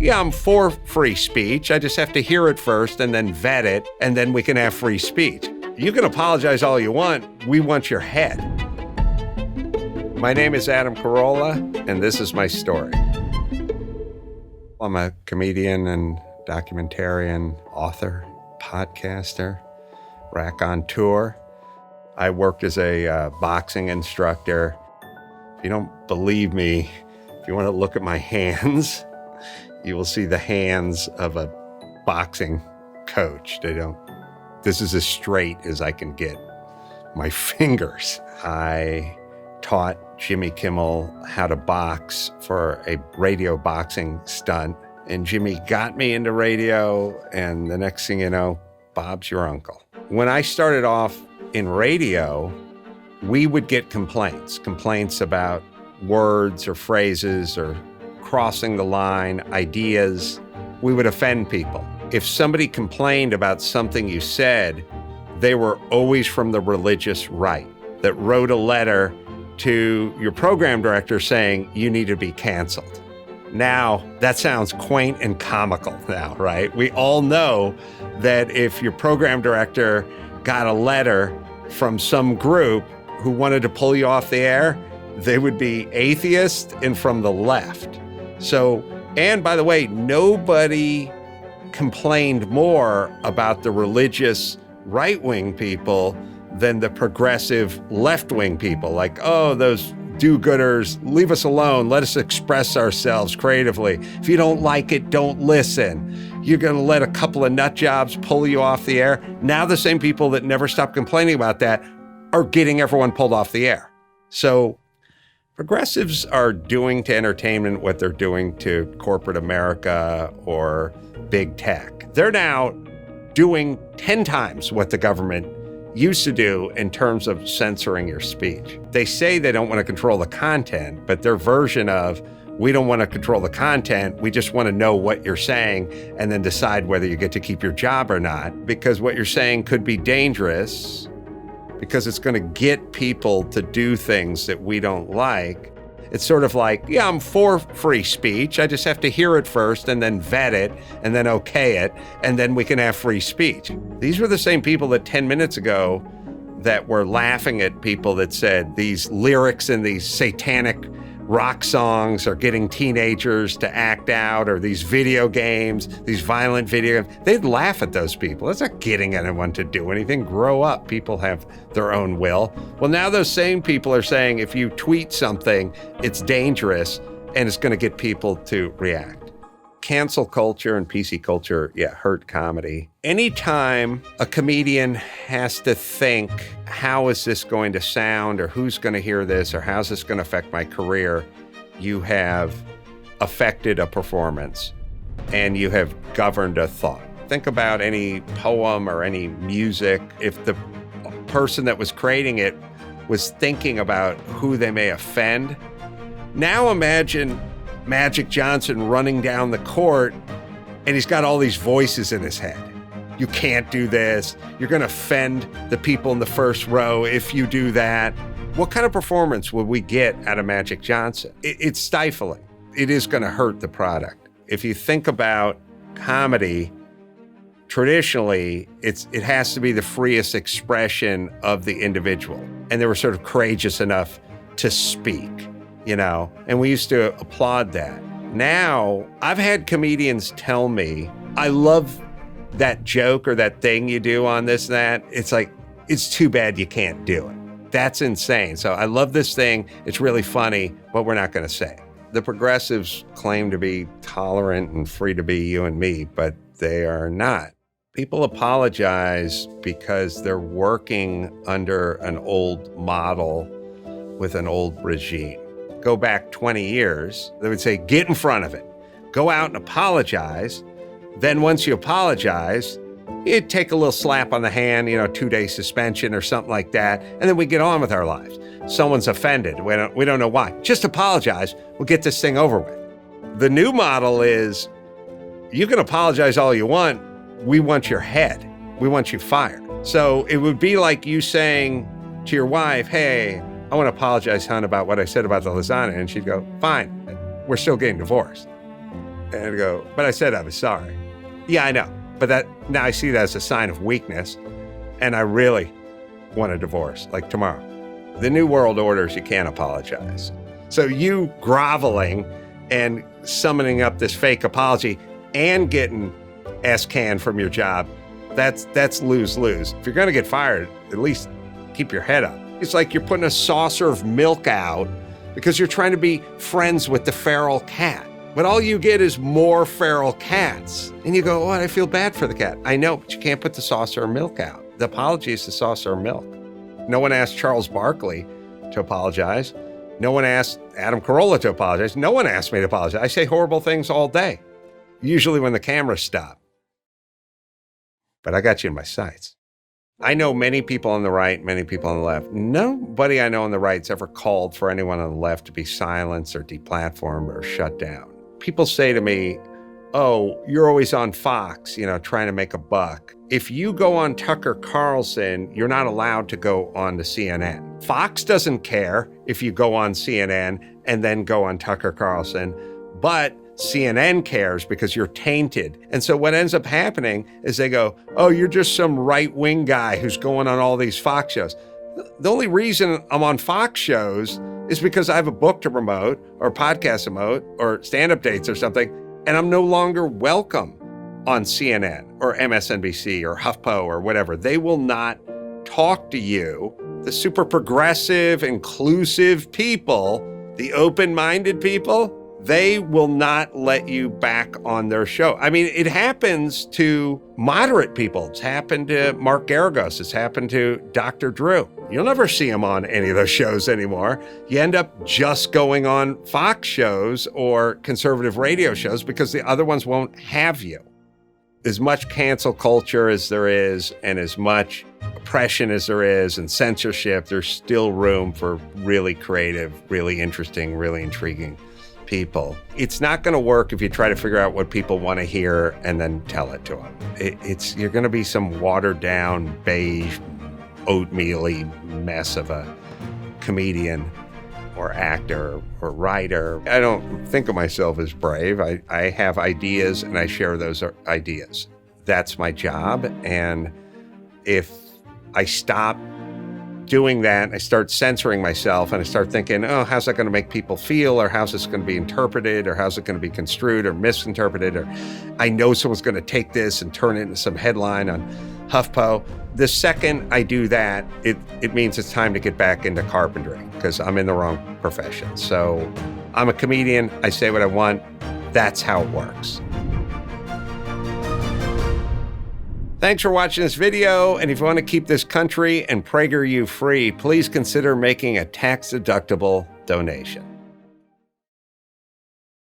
yeah, I'm for free speech. I just have to hear it first and then vet it, and then we can have free speech. You can apologize all you want. We want your head. My name is Adam Carolla, and this is my story. I'm a comedian and documentarian, author, podcaster, raconteur. I worked as a boxing instructor. If you don't believe me, if you want to look at my hands, you will see the hands of a boxing coach. This is as straight as I can get my fingers. I taught Jimmy Kimmel how to box for a radio boxing stunt. And Jimmy got me into radio, and the next thing you know, Bob's your uncle. When I started off in radio, we would get complaints about words or phrases or crossing the line, ideas. We would offend people. If somebody complained about something you said, they were always from the religious right that wrote a letter to your program director saying you need to be canceled. Now, that sounds quaint and comical now, right? We all know that if your program director got a letter from some group who wanted to pull you off the air, they would be atheist and from the left. So, and by the way, nobody complained more about the religious right-wing people than the progressive left-wing people. Like, oh, those do-gooders, leave us alone, let us express ourselves creatively. If you don't like it, don't listen. You're gonna let a couple of nut jobs pull you off the air. Now the same people that never stop complaining about that are getting everyone pulled off the air. So progressives are doing to entertainment what they're doing to corporate America or big tech. They're now doing 10 times what the government used to do in terms of censoring your speech. They say they don't want to control the content, but their version of, we don't want to control the content, we just want to know what you're saying and then decide whether you get to keep your job or not, because what you're saying could be dangerous, because it's going to get people to do things that we don't like. It's sort of like, yeah, I'm for free speech. I just have to hear it first and then vet it and then okay it, and then we can have free speech. These were the same people that 10 minutes ago that were laughing at people that said these lyrics in these satanic rock songs are getting teenagers to act out, or these video games, these violent video games. They'd laugh at those people. That's not getting anyone to do anything. Grow up. People have their own will. Well, now those same people are saying if you tweet something, it's dangerous and it's going to get people to react. Cancel culture and PC culture, hurt comedy. Anytime a comedian has to think, how is this going to sound, or who's going to hear this, or how's this going to affect my career, you have affected a performance and you have governed a thought. Think about any poem or any music. If the person that was creating it was thinking about who they may offend, now imagine Magic Johnson running down the court and he's got all these voices in his head. You can't do this. You're going to offend the people in the first row if you do that. What kind of performance would we get out of Magic Johnson? It's stifling. It is going to hurt the product. If you think about comedy, traditionally, it has to be the freest expression of the individual. And they were sort of courageous enough to speak. And we used to applaud that. Now, I've had comedians tell me, I love that joke or that thing you do on this and that. It's like, it's too bad you can't do it. That's insane. So I love this thing. It's really funny, but we're not going to say it. The progressives claim to be tolerant and free to be you and me, but they are not. People apologize because they're working under an old model with an old regime. Go back 20 years, they would say, get in front of it. Go out and apologize. Then once you apologize, you'd take a little slap on the hand, 2-day suspension or something like that, and then we get on with our lives. Someone's offended. We don't know why. Just apologize. We'll get this thing over with. The new model is, you can apologize all you want. We want your head. We want you fired. So it would be like you saying to your wife, hey, I want to apologize, hon, about what I said about the lasagna. And she'd go, fine, we're still getting divorced. And I go, but I said I was sorry. Yeah, I know. But now I see that as a sign of weakness. And I really want a divorce, like tomorrow. The New World Order is you can't apologize. So you groveling and summoning up this fake apology and getting ass-canned from your job, that's lose-lose. If you're going to get fired, at least keep your head up. It's like you're putting a saucer of milk out because you're trying to be friends with the feral cat. But all you get is more feral cats. And you go, oh, I feel bad for the cat. I know, but you can't put the saucer of milk out. The apology is the saucer of milk. No one asked Charles Barkley to apologize. No one asked Adam Carolla to apologize. No one asked me to apologize. I say horrible things all day, usually when the cameras stop. But I got you in my sights. I know many people on the right, many people on the left. Nobody I know on the right's ever called for anyone on the left to be silenced or deplatformed or shut down. People say to me, oh, you're always on Fox, trying to make a buck. If you go on Tucker Carlson, you're not allowed to go on to CNN. Fox doesn't care if you go on CNN and then go on Tucker Carlson, but CNN cares because you're tainted. And so what ends up happening is they go, oh, you're just some right-wing guy who's going on all these Fox shows. The only reason I'm on Fox shows is because I have a book to promote or a podcast to promote or stand-up dates or something, and I'm no longer welcome on CNN or MSNBC or HuffPo or whatever. They will not talk to you. The super progressive, inclusive people, the open-minded people, they will not let you back on their show. I mean, it happens to moderate people. It's happened to Mark Garagos. It's happened to Dr. Drew. You'll never see him on any of those shows anymore. You end up just going on Fox shows or conservative radio shows because the other ones won't have you. As much cancel culture as there is and as much oppression as there is and censorship, there's still room for really creative, really interesting, really intriguing people. It's not going to work if you try to figure out what people want to hear and then tell it to them. You're going to be some watered down, beige, oatmeal-y mess of a comedian or actor or writer. I don't think of myself as brave. I have ideas and I share those ideas. That's my job. And if I stop doing that, I start censoring myself and I start thinking, oh, how's that going to make people feel? Or how's this going to be interpreted? Or how's it going to be construed or misinterpreted? Or I know someone's going to take this and turn it into some headline on HuffPo. The second I do that, it means it's time to get back into carpentry because I'm in the wrong profession. So I'm a comedian. I say what I want. That's how it works. Thanks for watching this video, and if you want to keep this country and PragerU free, please consider making a tax-deductible donation.